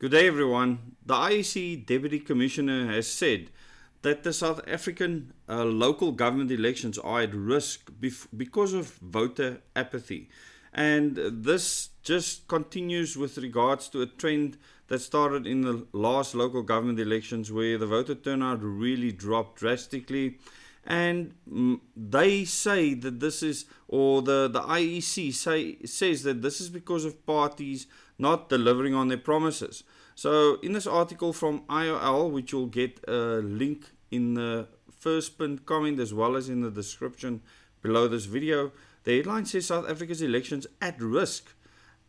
Good day, everyone. The IEC Deputy Commissioner has said that the South African local government elections are at risk because of voter apathy. And this just continues with regards to a trend that started in the last local government elections where the voter turnout really dropped drastically. And they say that this is, or the IEC says that this is because of parties not delivering on their promises. So in this article from IOL, which you'll get a link in the first pinned comment as well as in the description below this video, the headline says South Africa's elections at risk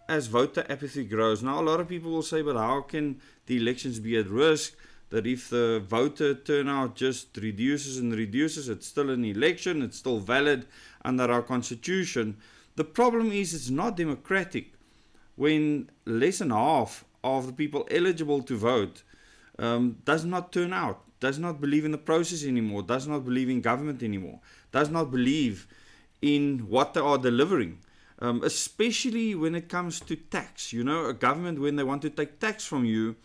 as voter apathy grows. Now a lot of people will say, but how can the elections be at risk? That if the voter turnout just reduces and reduces, it's still an election, it's still valid under our constitution. The problem is it's not democratic when less than half of the people eligible to vote does not turn out, does not believe in the process anymore, does not believe in government anymore, does not believe in what they are delivering, especially when it comes to tax. You know, a government, when they want to take tax from you,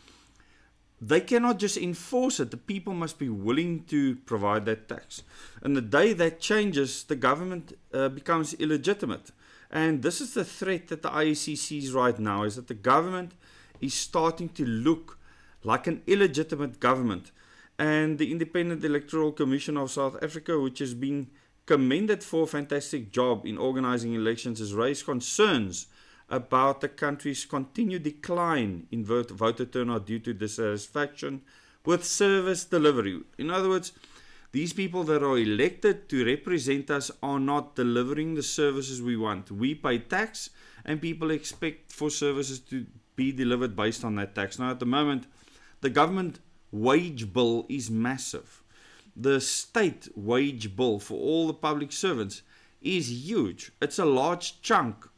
they cannot just enforce it. The people must be willing to provide that tax. And the day that changes, the government becomes illegitimate. And this is the threat that the IEC sees right now, is that the government is starting to look like an illegitimate government. And the Independent Electoral Commission of South Africa, which has been commended for a fantastic job in organizing elections, has raised concerns about the country's continued decline in voter turnout due to dissatisfaction with service delivery. In other words, these people that are elected to represent us are not delivering the services we want. We pay tax and people expect for services to be delivered based on that tax. Now at the moment, the government wage bill is massive. The state wage bill for all the public servants is huge. It's a large chunk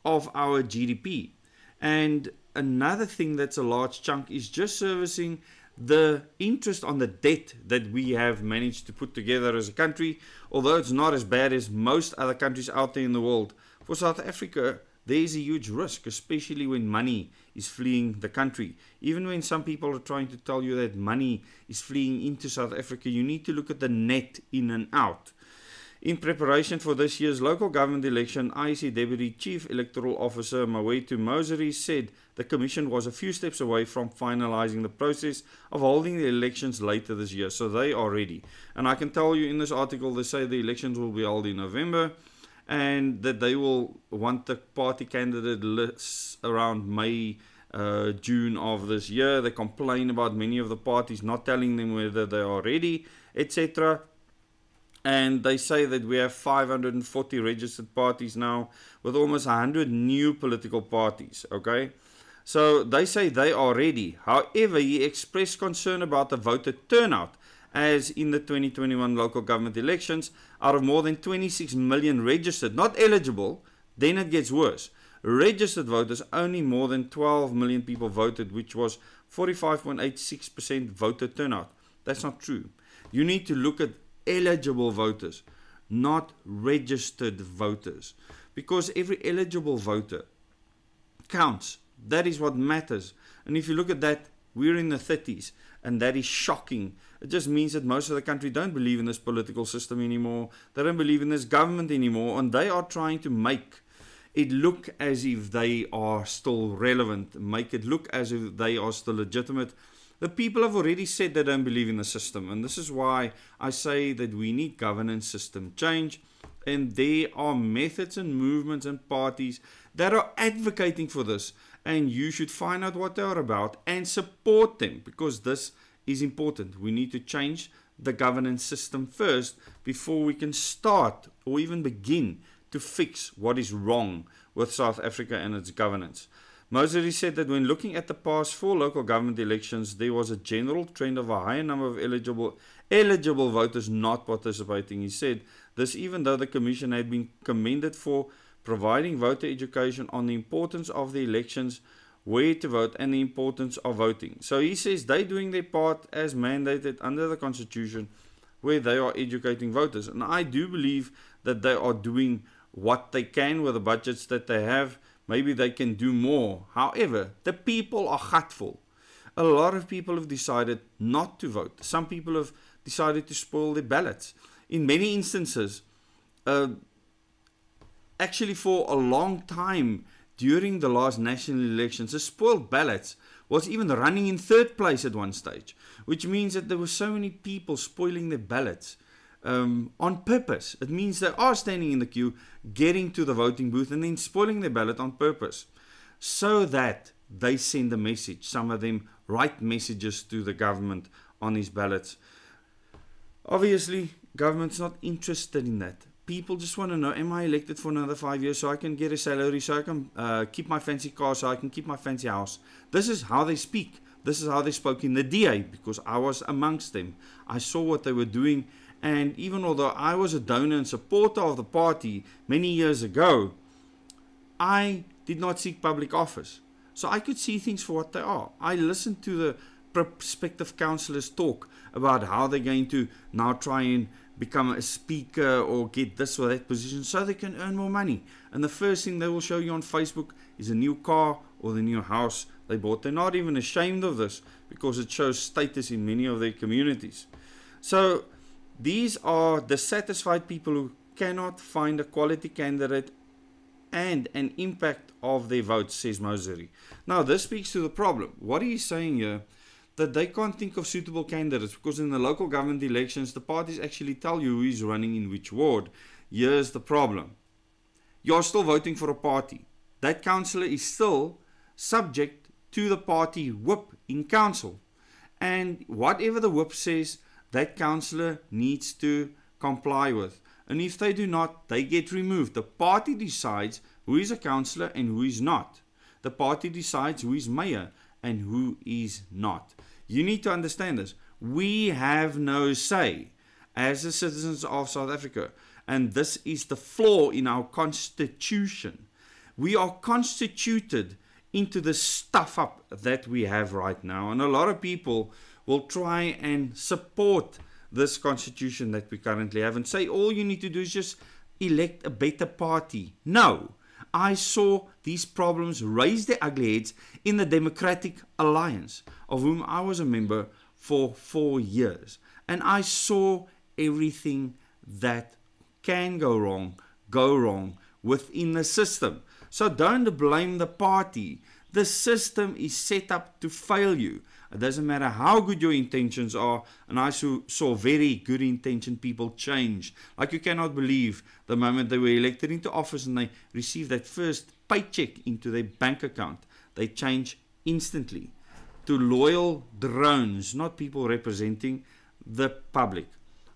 of our GDP. And another thing that's a large chunk is just servicing the interest on the debt that we have managed to put together as a country. Although it's not as bad as most other countries out there in the world, for South Africa there is a huge risk, especially when money is fleeing the country. Even when some people are trying to tell you that money is fleeing into South Africa, you need to look at the net in and out. In preparation for this year's local government election, IEC Deputy Chief Electoral Officer Mawethu Moseri said the Commission was a few steps away from finalizing the process of holding the elections later this year. So they are ready. And I can tell you in this article, they say the elections will be held in November and that they will want the party candidate lists around May, June of this year. They complain about many of the parties not telling them whether they are ready, etc. And they say that we have 540 registered parties now with almost 100 new political parties. Okay, so they say they are ready. However, he expressed concern about the voter turnout, as in the 2021 local government elections, out of more than 26 million registered, not eligible, then it gets worse. Registered voters, only more than 12 million people voted, which was 45.86% voter turnout. That's not true. You need to look at eligible voters, not registered voters, because every eligible voter counts. That is what matters. And if you look at that, we're in the 30s, and that is shocking. It just means that most of the country don't believe in this political system anymore. They don't believe in this government anymore, and they are trying to make it look as if they are still relevant, make it look as if they are still legitimate. The people have already said they don't believe in the system, and this is why I say that we need governance system change, and there are methods and movements and parties that are advocating for this, and you should find out what they are about and support them, because this is important. We need to change the governance system first before we can start or even begin to fix what is wrong with South Africa and its governance. Moseri said that when looking at the past 4 local government elections, there was a general trend of a higher number of eligible voters not participating. He said this even though the Commission had been commended for providing voter education on the importance of the elections, where to vote, and the importance of voting. So he says they're doing their part as mandated under the Constitution, where they are educating voters. And I do believe that they are doing what they can with the budgets that they have. Maybe they can do more. However, the people are gutful. a lot of people have decided not to vote. Some people have decided to spoil their ballots. In many instances, actually for a long time during the last national elections, the spoiled ballots was even running in third place at one stage, which means that there were so many people spoiling their ballots on purpose. It means they are standing in the queue, getting to the voting booth and then spoiling their ballot on purpose so that they send a message. Some of them write messages to the government on these ballots. Obviously, government's not interested in that. People just want to know, am I elected for another 5 years so I can get a salary, so I can keep my fancy car, so I can keep my fancy house? This is how they speak. This is how they spoke in the DA, because I was amongst them. I saw what they were doing, and even although I was a donor and supporter of the party many years ago, I did not seek public office. So I could see things for what they are. I listened to the prospective councillors talk about how they're going to now try and become a speaker or get this or that position so they can earn more money. And the first thing they will show you on Facebook is a new car or the new house they bought. They're not even ashamed of this because it shows status in many of their communities. So these are dissatisfied people who cannot find a quality candidate and an impact of their votes, says Moseri. Now this speaks to the problem. What are you saying here? That they can't think of suitable candidates because in the local government elections, the parties actually tell you who is running in which ward. Here's the problem. You're still voting for a party. That councillor is still subject to the party whip in council. And whatever the whip says, that councillor needs to comply with. And if they do not, they get removed. The party decides who is a councillor and who is not. The party decides who is mayor and who is not. You need to understand this. We have no say as the citizens of South Africa. And this is the flaw in our constitution. We are constituted into the stuff up that we have right now. And a lot of people will try and support this constitution that we currently have and say all you need to do is just elect a better party. No. I saw these problems raise their ugly heads in the Democratic Alliance, of whom I was a member for 4 years. And I saw everything that can go wrong within the system. So don't blame the party. The system is set up to fail you. It doesn't matter how good your intentions are, and I saw very good intentioned people change. Like you cannot believe the moment they were elected into office and they received that first paycheck into their bank account, they change instantly to loyal drones, not people representing the public.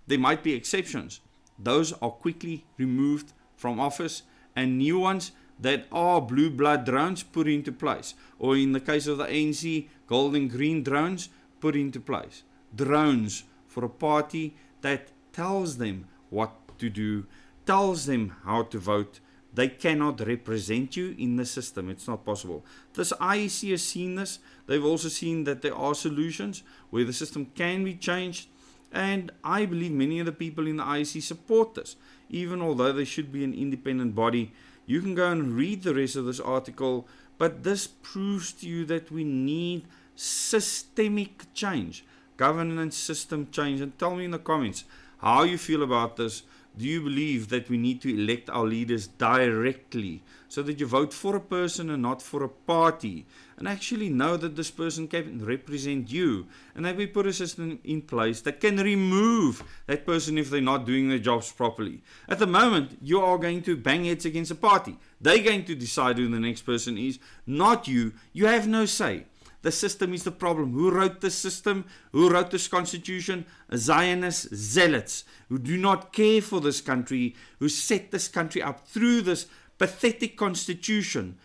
There might be exceptions. Those are quickly removed from office and new ones that are blue blood drones put into place. Or in the case of the ANC, gold and green drones put into place. Drones for a party that tells them what to do, tells them how to vote. They cannot represent you in the system. It's not possible. This IEC has seen this. They've also seen that there are solutions where the system can be changed. And I believe many of the people in the IEC support this. Even although they should be an independent body. You can go and read the rest of this article. But this proves to you that we need systemic change. Governance system change. And tell me in the comments how you feel about this. Do you believe that we need to elect our leaders directly so that you vote for a person and not for a party, and actually know that this person can represent you, and that we put a system in place that can remove that person if they're not doing their jobs properly? At the moment, you are going to bang heads against a party. They're going to decide who the next person is, not you. You have no say. The system is the problem. Who wrote this system? Who wrote this constitution? Zionist zealots who do not care for this country, who set this country up through this pathetic constitution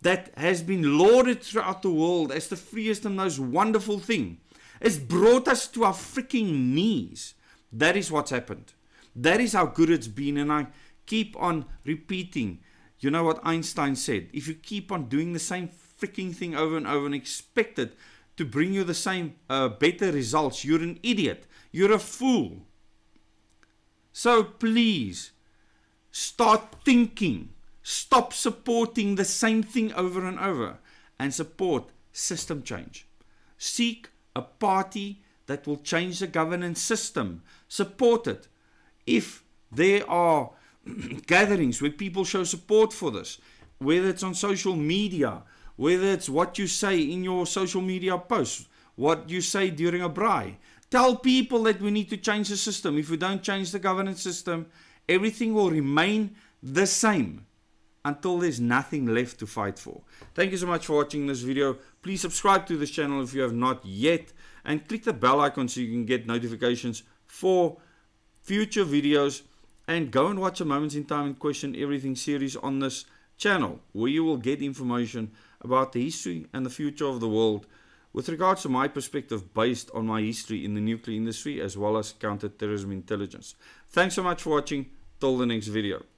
that has been lauded throughout the world as the freest and most wonderful thing. It's brought us to our freaking knees. That is what's happened. That is how good it's been. And I keep on repeating, you know what Einstein said? If you keep on doing the same freaking thing over and over and expect it to bring you the same better results, you're an idiot. You're a fool. So please start thinking. Stop supporting the same thing over and over and support system change. seek a party that will change the governance system. Support it. If there are gatherings where people show support for this, whether it's on social media, whether it's what you say in your social media posts, what you say during a braai, tell people that we need to change the system. If we don't change the governance system, everything will remain the same until there's nothing left to fight for. Thank you so much for watching this video. Please subscribe to this channel if you have not yet, and click the bell icon so you can get notifications for future videos, and go and watch a Moments in Time and Question Everything series on this channel, where you will get information about the history and the future of the world with regards to my perspective based on my history in the nuclear industry as well as counter-terrorism intelligence. Thanks so much for watching. Till the next video.